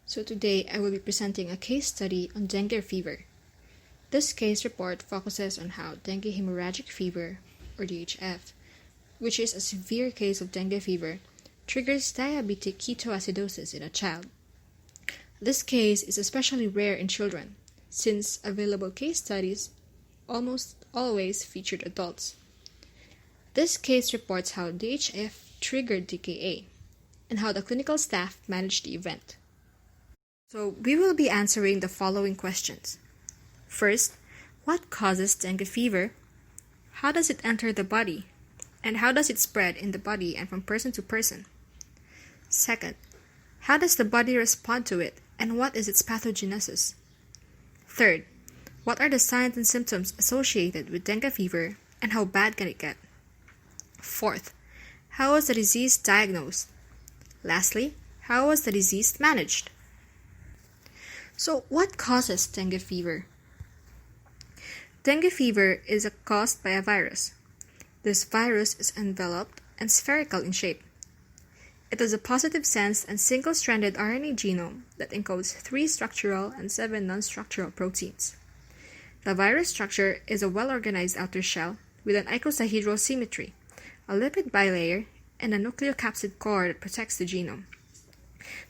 So today I will be presenting a case study on dengue fever. This case report focuses on how dengue hemorrhagic fever, or DHF, which is a severe case of dengue fever, triggers diabetic ketoacidosis in a child. This case is especially rare in children, since available case studies almost always featured adults. This case reports how DHF triggered DKA, and how the clinical staff managed the event. So we will be answering the following questions. First, what causes dengue fever? How does it enter the body? And how does it spread in the body and from person to person? Second, how does the body respond to it, and what is its pathogenesis? Third, what are the signs and symptoms associated with dengue fever, and how bad can it get? Fourth, how was the disease diagnosed? Lastly, how was the disease managed? So, what causes dengue fever? Dengue fever is caused by a virus. This virus is enveloped and spherical in shape. It has a positive sense and single-stranded RNA genome that encodes 3 structural and 7 non-structural proteins. The virus structure is a well-organized outer shell with an icosahedral symmetry, a lipid bilayer, and a nucleocapsid core that protects the genome.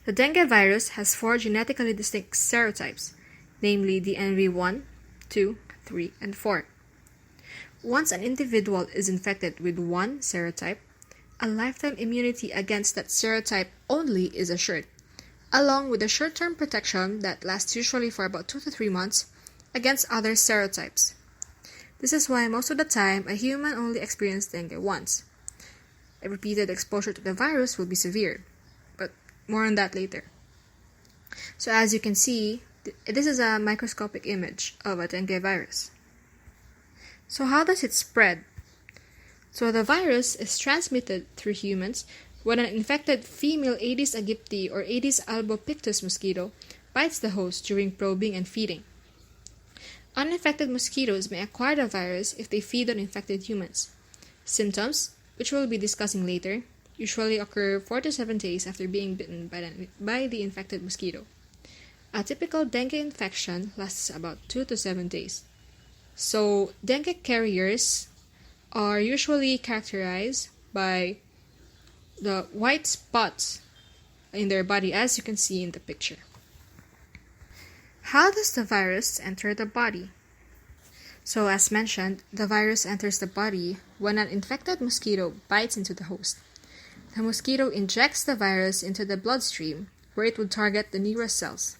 The dengue virus has 4 genetically distinct serotypes, namely the NV1, 2, 3, and 4. Once an individual is infected with one serotype, a lifetime immunity against that serotype only is assured, along with a short-term protection that lasts usually for about 2 to 3 months against other serotypes. This is why most of the time a human only experiences dengue once. A repeated exposure to the virus will be severe, but more on that later. So as you can see, this is a microscopic image of a dengue virus. So how does it spread? So the virus is transmitted through humans when an infected female Aedes aegypti or Aedes albopictus mosquito bites the host during probing and feeding. Uninfected mosquitoes may acquire the virus if they feed on infected humans. Symptoms, which we'll be discussing later, usually occur 4 to 7 days after being bitten by the infected mosquito. A typical dengue infection lasts about 2 to 7 days. So, dengue carriers are usually characterized by the white spots in their body, as you can see in the picture. How does the virus enter the body? So, as mentioned, the virus enters the body when an infected mosquito bites into the host. The mosquito injects the virus into the bloodstream, where it would target the nearest cells.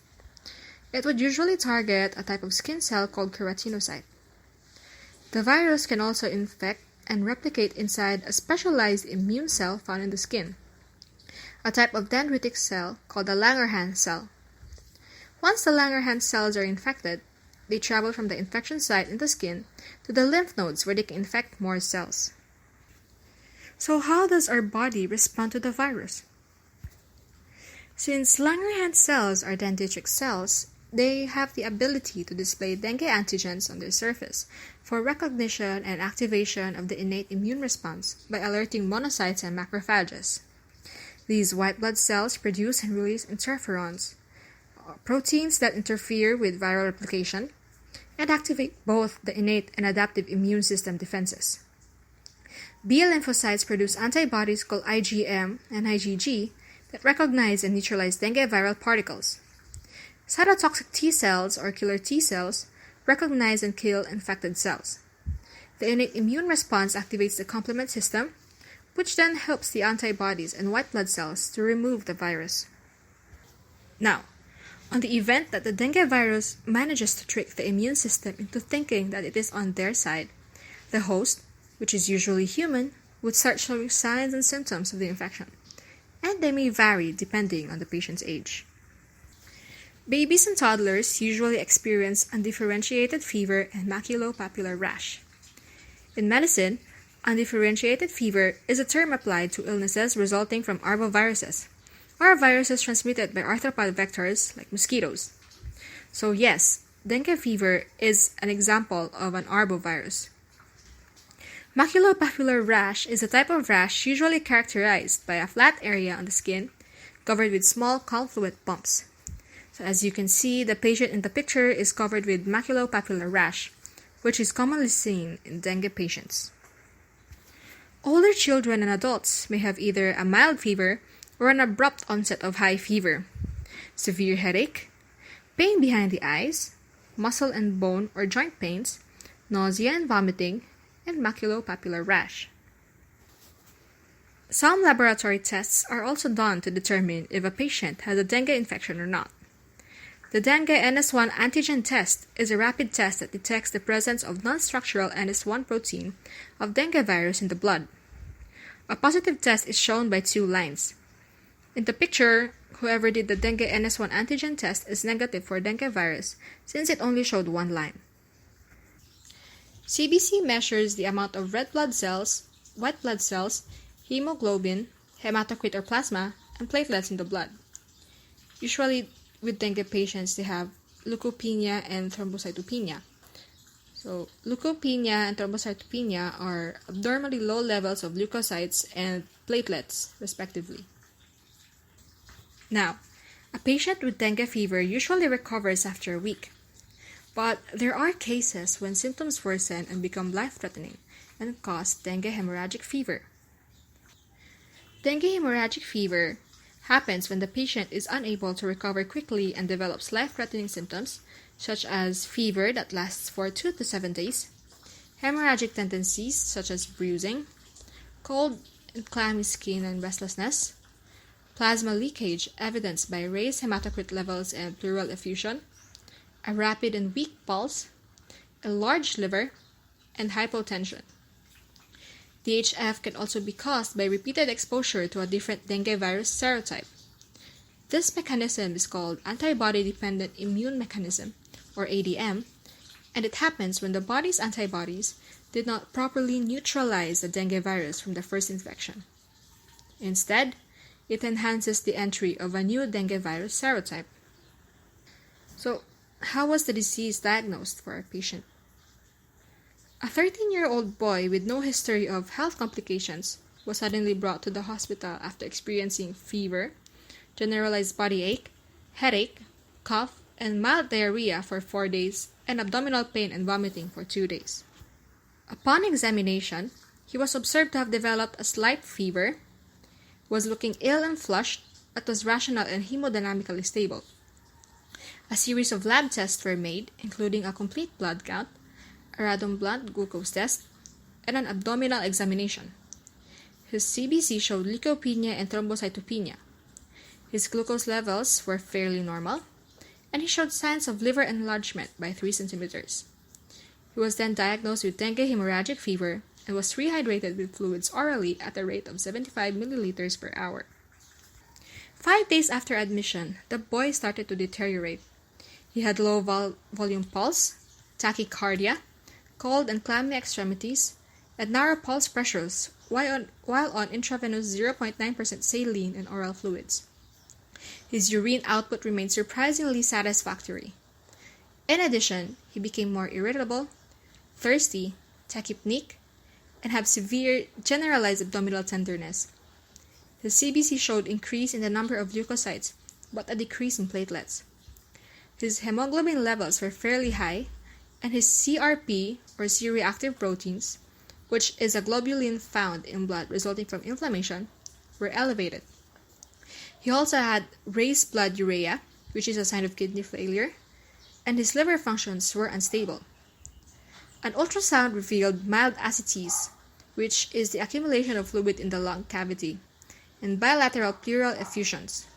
It would usually target a type of skin cell called keratinocyte. The virus can also infect and replicate inside a specialized immune cell found in the skin, a type of dendritic cell called the Langerhans cell. Once the Langerhans cells are infected, they travel from the infection site in the skin to the lymph nodes where they can infect more cells. So how does our body respond to the virus? Since Langerhans cells are dendritic cells, they have the ability to display dengue antigens on their surface for recognition and activation of the innate immune response by alerting monocytes and macrophages. These white blood cells produce and release interferons, proteins that interfere with viral replication, and activate both the innate and adaptive immune system defenses. B lymphocytes produce antibodies called IgM and IgG that recognize and neutralize dengue viral particles. Cytotoxic T cells or killer T cells recognize and kill infected cells. The innate immune response activates the complement system, which then helps the antibodies and white blood cells to remove the virus. Now, on the event that the dengue virus manages to trick the immune system into thinking that it is on their side, the host, which is usually human, would start showing signs and symptoms of the infection, and they may vary depending on the patient's age. Babies and toddlers usually experience undifferentiated fever and maculopapular rash. In medicine, undifferentiated fever is a term applied to illnesses resulting from arboviruses, or viruses transmitted by arthropod vectors like mosquitoes. So yes, dengue fever is an example of an arbovirus. Maculopapular rash is a type of rash usually characterized by a flat area on the skin covered with small confluent bumps. So as you can see, the patient in the picture is covered with maculopapular rash, which is commonly seen in dengue patients. Older children and adults may have either a mild fever or an abrupt onset of high fever, severe headache, pain behind the eyes, muscle and bone or joint pains, nausea and vomiting, and maculopapular rash. Some laboratory tests are also done to determine if a patient has a dengue infection or not. The dengue NS1 antigen test is a rapid test that detects the presence of non-structural NS1 protein of dengue virus in the blood. A positive test is shown by 2 lines. In the picture, whoever did the dengue NS1 antigen test is negative for dengue virus since it only showed 1 line. CBC measures the amount of red blood cells, white blood cells, hemoglobin, hematocrit or plasma, and platelets in the blood. Usually, with dengue patients, they have leukopenia and thrombocytopenia. So, leukopenia and thrombocytopenia are abnormally low levels of leukocytes and platelets, respectively. Now, a patient with dengue fever usually recovers after a week. But there are cases when symptoms worsen and become life-threatening and cause dengue hemorrhagic fever. Dengue hemorrhagic fever happens when the patient is unable to recover quickly and develops life-threatening symptoms such as fever that lasts for 2 to 7 days, hemorrhagic tendencies such as bruising, cold and clammy skin and restlessness, plasma leakage evidenced by raised hematocrit levels and pleural effusion, a rapid and weak pulse, a large liver, and hypotension. DHF can also be caused by repeated exposure to a different dengue virus serotype. This mechanism is called antibody-dependent immune mechanism, or ADM, and it happens when the body's antibodies did not properly neutralize the dengue virus from the first infection. Instead, it enhances the entry of a new dengue virus serotype. So, how was the disease diagnosed for our patient? A 13-year-old boy with no history of health complications was suddenly brought to the hospital after experiencing fever, generalized body ache, headache, cough, and mild diarrhea for 4 days, and abdominal pain and vomiting for 2 days. Upon examination, he was observed to have developed a slight fever, was looking ill and flushed, but was rational and hemodynamically stable. A series of lab tests were made, including a complete blood count, a random blood glucose test, and an abdominal examination. His CBC showed leukopenia and thrombocytopenia. His glucose levels were fairly normal, and he showed signs of liver enlargement by 3 centimeters. He was then diagnosed with dengue hemorrhagic fever and was rehydrated with fluids orally at a rate of 75 milliliters per hour. 5 days after admission, the boy started to deteriorate. He had low volume pulse, tachycardia, cold and clammy extremities, and narrow pulse pressures while on intravenous 0.9% saline and oral fluids. His urine output remained surprisingly satisfactory. In addition, he became more irritable, thirsty, tachypneic, and had severe generalized abdominal tenderness. His CBC showed increase in the number of leukocytes, but a decrease in platelets. His hemoglobin levels were fairly high, and his CRP, or C-reactive proteins, which is a globulin found in blood resulting from inflammation, were elevated. He also had raised blood urea, which is a sign of kidney failure, and his liver functions were unstable. An ultrasound revealed mild ascites, which is the accumulation of fluid in the lung cavity, and bilateral pleural effusions.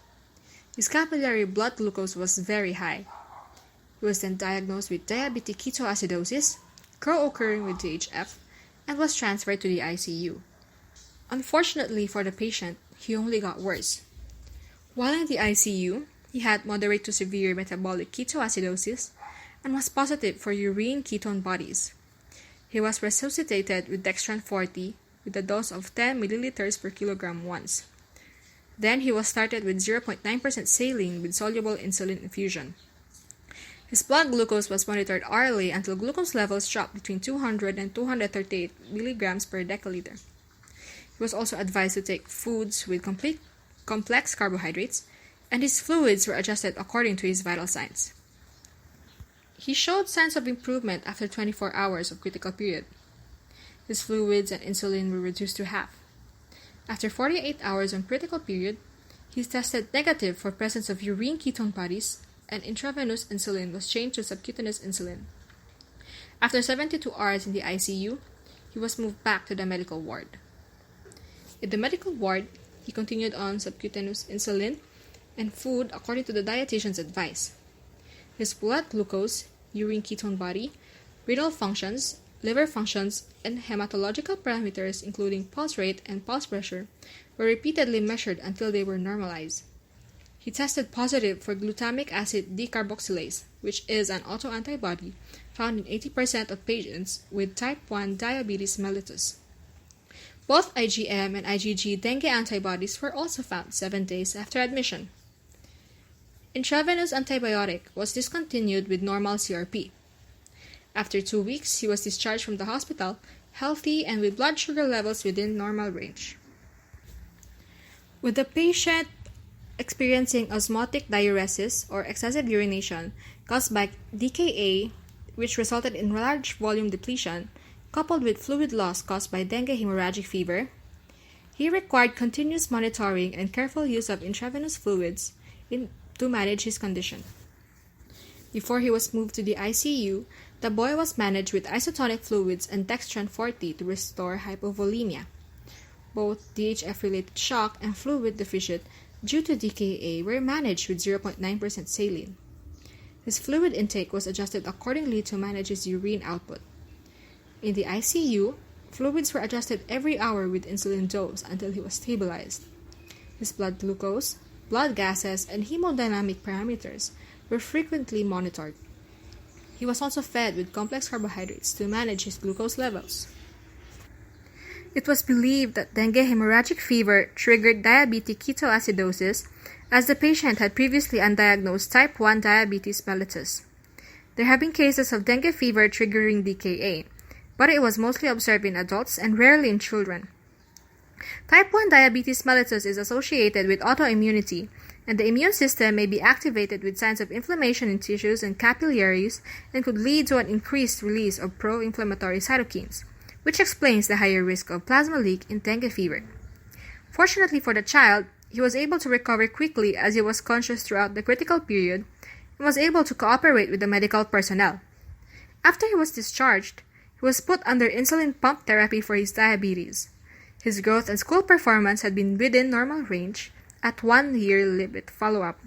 His capillary blood glucose was very high. He was then diagnosed with diabetic ketoacidosis, co-occurring with DHF, and was transferred to the ICU. Unfortunately for the patient, he only got worse. While in the ICU, he had moderate to severe metabolic ketoacidosis and was positive for urine ketone bodies. He was resuscitated with dextran 40 with a dose of 10 milliliters per kilogram once. Then he was started with 0.9% saline with soluble insulin infusion. His blood glucose was monitored orally until glucose levels dropped between 200 and 238 milligrams per deciliter. He was also advised to take foods with complex carbohydrates and his fluids were adjusted according to his vital signs. He showed signs of improvement after 24 hours of critical period. His fluids and insulin were reduced to half. After 48 hours on critical period, he tested negative for presence of urine ketone bodies, and intravenous insulin was changed to subcutaneous insulin. After 72 hours in the ICU, he was moved back to the medical ward. In the medical ward, he continued on subcutaneous insulin and food according to the dietitian's advice. His blood glucose, urine ketone body, renal functions, liver functions, and hematological parameters including pulse rate and pulse pressure were repeatedly measured until they were normalized. He tested positive for glutamic acid decarboxylase, which is an autoantibody found in 80% of patients with type 1 diabetes mellitus. Both IgM and IgG dengue antibodies were also found 7 days after admission. Intravenous antibiotic was discontinued with normal CRP. After 2 weeks, he was discharged from the hospital, healthy and with blood sugar levels within normal range. With the patient experiencing osmotic diuresis or excessive urination caused by DKA, which resulted in large volume depletion, coupled with fluid loss caused by dengue hemorrhagic fever, he required continuous monitoring and careful use of intravenous fluids to manage his condition. Before he was moved to the ICU, the boy was managed with isotonic fluids and dextran 40 to restore hypovolemia. Both DHF-related shock and fluid deficit due to DKA were managed with 0.9% saline. His fluid intake was adjusted accordingly to manage his urine output. In the ICU, fluids were adjusted every hour with insulin dose until he was stabilized. His blood glucose, blood gases, and hemodynamic parameters were frequently monitored. He was also fed with complex carbohydrates to manage his glucose levels. It was believed that dengue hemorrhagic fever triggered diabetic ketoacidosis, as the patient had previously undiagnosed type 1 diabetes mellitus. There have been cases of dengue fever triggering DKA, but it was mostly observed in adults and rarely in children. Type 1 diabetes mellitus is associated with autoimmunity, and the immune system may be activated with signs of inflammation in tissues and capillaries and could lead to an increased release of pro-inflammatory cytokines, which explains the higher risk of plasma leak in dengue fever. Fortunately for the child, he was able to recover quickly as he was conscious throughout the critical period and was able to cooperate with the medical personnel. After he was discharged, he was put under insulin pump therapy for his diabetes. His growth and school performance had been within normal range at 1 year limit follow-up.